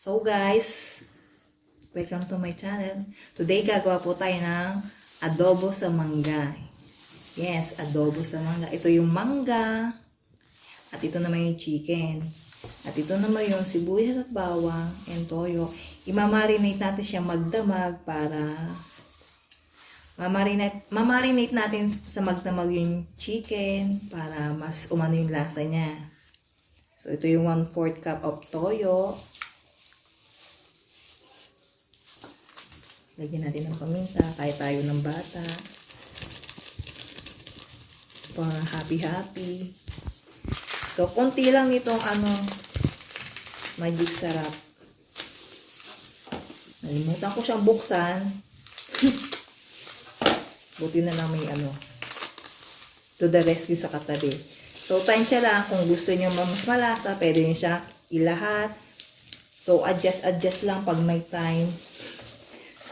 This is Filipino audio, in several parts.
So guys, welcome to my channel. Today gagawa po tayo ng adobo sa mangga. Yes, adobo sa mangga. Ito yung mangga. At ito naman yung chicken. At ito naman yung sibuyas at bawang and toyo. Imamarinate natin siya magdamag para mamarinate natin sa magdamag yung chicken para mas umano yung lasa niya. So ito yung 1/4 cup of toyo. Lagyan natin ng paminta, kahit tayo ng bata. Para happy-happy. So, konti lang itong magic sarap. Nalimutan ko siyang buksan. Buti na lang may to the rescue sa katabi. So, tansya lang kung gusto niyo mas malasa, pwede niyo siya ilahat. So, adjust lang pag may time.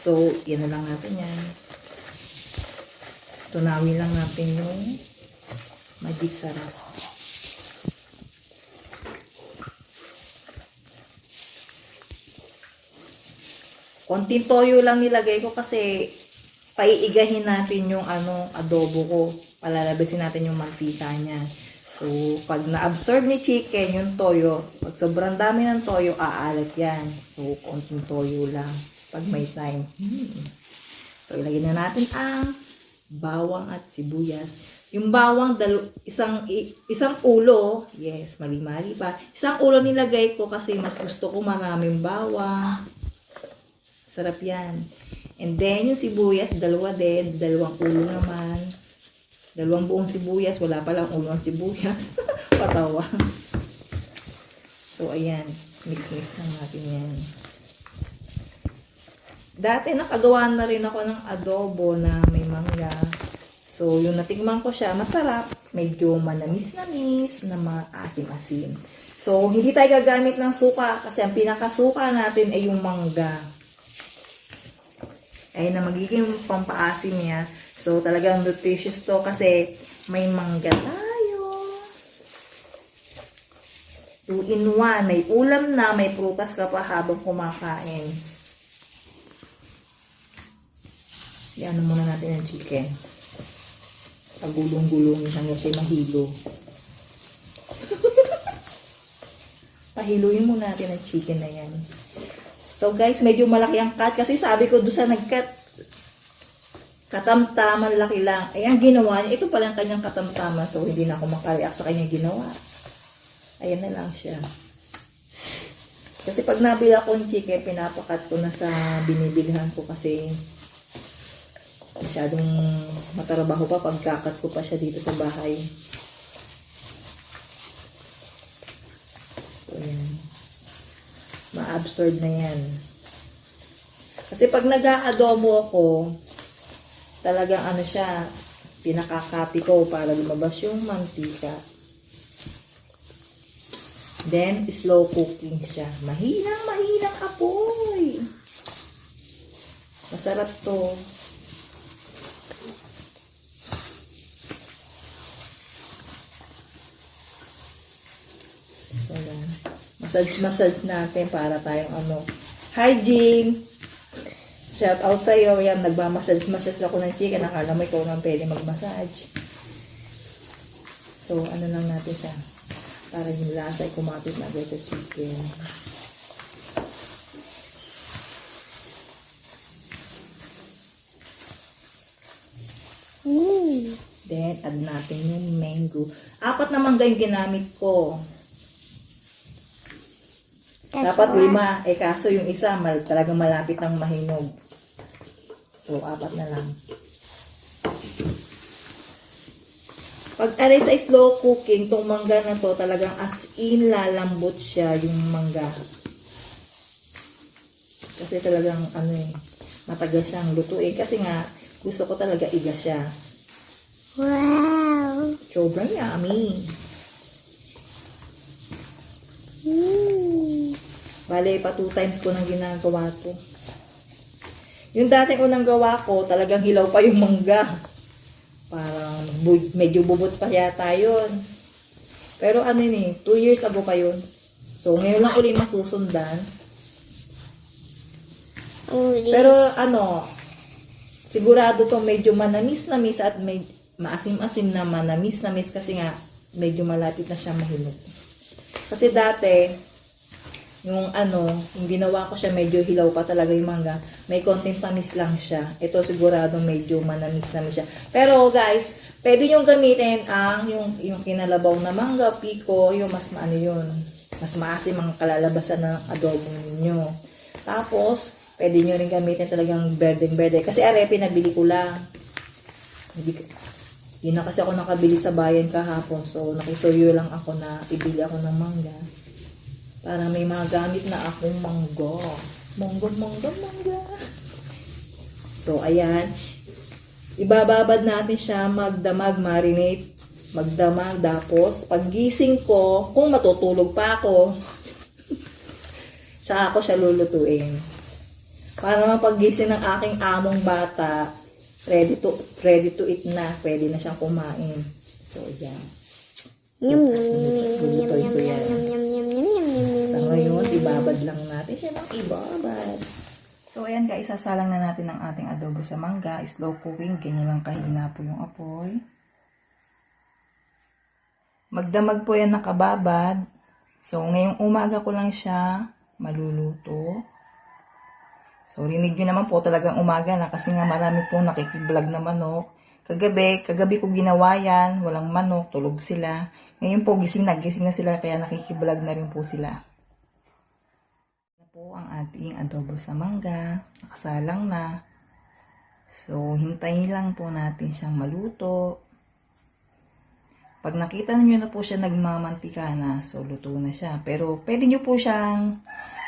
So, yan na lang natin yan. Tunawin lang natin yung magic sarap. Konting toyo lang nilagay ko kasi paiigahin natin yung adobo ko. Palalabasin natin yung mantika niya. So, pag na-absorb ni chicken yung toyo, pag sobrang dami ng toyo, aalat yan. So, konting toyo lang pag may time. So, ilagay na natin ang bawang at sibuyas. Yung bawang, isang ulo. Yes, mali-mali pa. Isang ulo nilagay ko kasi mas gusto ko maraming bawang. Sarap yan. And then, yung sibuyas, dalawa din. Dalawang ulo naman. Dalawang buong sibuyas. Wala palang ulo ng sibuyas. Patawa. So, ayan. Mix-mix lang natin yan. Dati nakagawa na rin ako ng adobo na may mangga. So, yung natikman ko siya, masarap. Medyo manamis-namis na maasim-asim. So, hindi tayo gagamit ng suka kasi ang pinakasuka natin ay yung mangga. Ay na magiging pampaasim niya. So, talagang nutritious to kasi may mangga tayo. 2-in-1. May ulam na, may prutas ka pa habang kumakain. Yan muna natin ang chicken. Pagulong-gulong hanggang siya mahilo. Pahiluin muna natin ang chicken na yan. So guys, medyo malaki ang cut kasi sabi ko doon sa nag-cut, katamtaman laki lang. Ay, ang ginawa niya, ito pala ang kanyang katamtaman. So, hindi na ako makareact sa kanyang ginawa. Ayan na lang siya. Kasi pag nabila ko ng chicken, pinapakat ko na sa binibilhan ko kasi masyadong matarabaho pa pagkakat ko pa siya dito sa bahay. So, ayan. Ma-absorb na yan. Kasi pag nag-aadobo ako, talagang siya, pinakakati ko para lumabas yung mantika. Then, slow cooking siya. Mahinang apoy. Masarap to. So, yan. Massage natin para tayong hygiene. Shout out sa iyo. Yan, nagmamassage ako ng chicken. Nakala mo ikaw naman pwede mag-massage. So, lang natin siya. Para yung lasa ay kumapit na agad sa chicken. Then, add natin yung mango. 4 na mangga yung ginamit ko. Dapat 5. Kaso yung isa, talagang malapit ng mahinog. So, 4 na lang. Pag aray sa slow cooking, tong mangga na to, talagang as in lalambot siya yung mangga. Kasi talagang, matagal siyang lutuin. Kasi nga, gusto ko talaga iga siya. Wow! Sobrang yummy. Bale, pa 2 times ko nang ginagawa to. Yung dating unang gawa ko, talagang hilaw pa yung mangga. Parang medyo bubot pa yata yun. Pero 2 years ago pa yun. So, ngayon lang ulit masusundan. Pero ano, sigurado to medyo manamis-namis at may maasim-asim na manamis-namis kasi nga medyo malapit na siya mahulog. Kasi dati, yung ano, yung ginawa ko siya medyo hilaw pa talaga yung mangga. May konting tamis lang siya. Ito sigurado medyo manamis-namis siya. Pero guys, pwede nyo gamitin ang yung kinalabaw na mangga, pico, yung mas maano yun. Mas maasim ang kalalabasan ng adobo ninyo. Tapos, pwede nyo rin gamitin talagang berdeng-berde. Kasi arepe, nabili ko lang. Hindi na kasi ako nakabili sa bayan kahapon. So, nakisuyo lang ako na ibili ako ng mangga. Para may magamit na akong mangga. Mangga. So, ayan. Ibababad natin siya magdamag, marinate. Magdamag. Tapos, paggising ko, kung matutulog pa ako, saka ako siya lulutuin. Para naman paggising ng aking among bata, ready to eat na. Pwede na siyang kumain. So, ayan. Lulutuin ko yan. Sa ngayon, ibabad lang natin siya ng ibabad. So, ayan guys, sasalang na natin ang ating adobo sa mangga. Slow cooking, ganyan lang kahina po yung apoy. Magdamag po yan nakababad. So, ngayong umaga ko lang siya maluluto. So, rinig nyo naman po talagang umaga na kasi nga marami po nakikiblog na manok. Kagabi ko ginawa yan, walang manok, tulog sila. Ngayon po, gising na sila kaya nakikiblog na rin po sila. Ito po ang ating adobo sa mangga. Nakasalang na. So, hintayin lang po natin siyang maluto. Pag nakita niyo na po siya nagmamantika na, so luto na siya. Pero pwede niyo po siyang,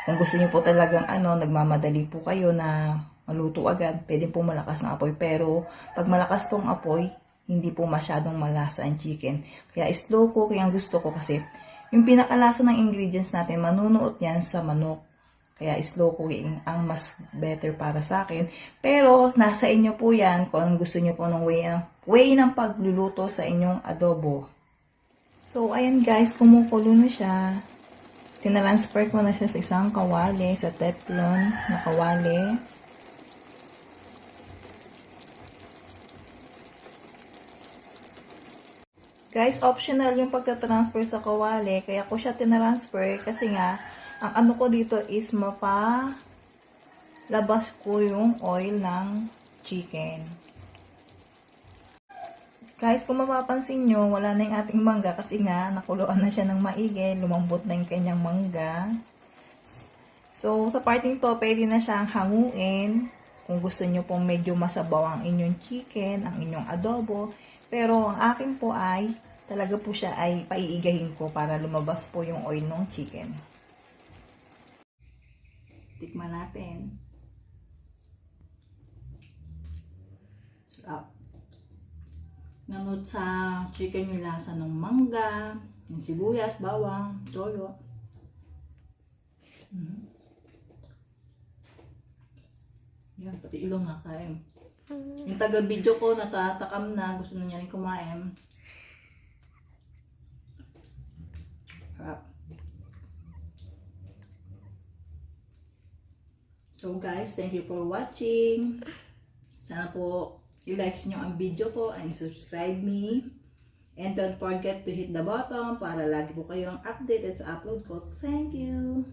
kung gusto niyo po talagang nagmamadali po kayo na maluto agad, pwede po malakas ng apoy. Pero pag malakas tong apoy, hindi po masyadong malasa ang chicken. Kaya slow cooking ang gusto ko kasi yung pinakalasa ng ingredients natin, manunuot yan sa manok. Kaya slow cooking ang mas better para sa akin. Pero nasa inyo po yan kung gusto niyo po ng way ng pagluluto sa inyong adobo. So, ayan guys, kumukulo na siya. Tinransfer ko na siya sa isang kawali, sa teflon na kawali. Guys, optional yung pagka-transfer sa kawali. Kaya ko siya tinransfer kasi nga, ang ano ko dito is mapalabas ko yung oil ng chicken. Guys, kung mapapansin nyo, wala na yung ating mangga kasi nga, nakuluan na siya ng maigi, lumambot na yung kanyang mangga. So, sa parting to, pwede na siyang hanguin. Kung gusto nyo pong medyo masabaw ang inyong chicken, ang inyong adobo. Pero, ang akin po ay, talaga po siya ay paiigahin ko para lumabas po yung oil ng chicken. Tikman natin. Sarap. Nanot sa chicken yung lasa ng mangga, yung sibuyas, bawang, toyo. Yan, pati ilong nakain. Yung taga-video ko, natatakam na, gusto na niya rin kumain. Harap. So guys, thank you for watching. Sana po i-like nyo ang video ko and subscribe me. And don't forget to hit the button para lagi po kayong updated sa upload ko. Thank you!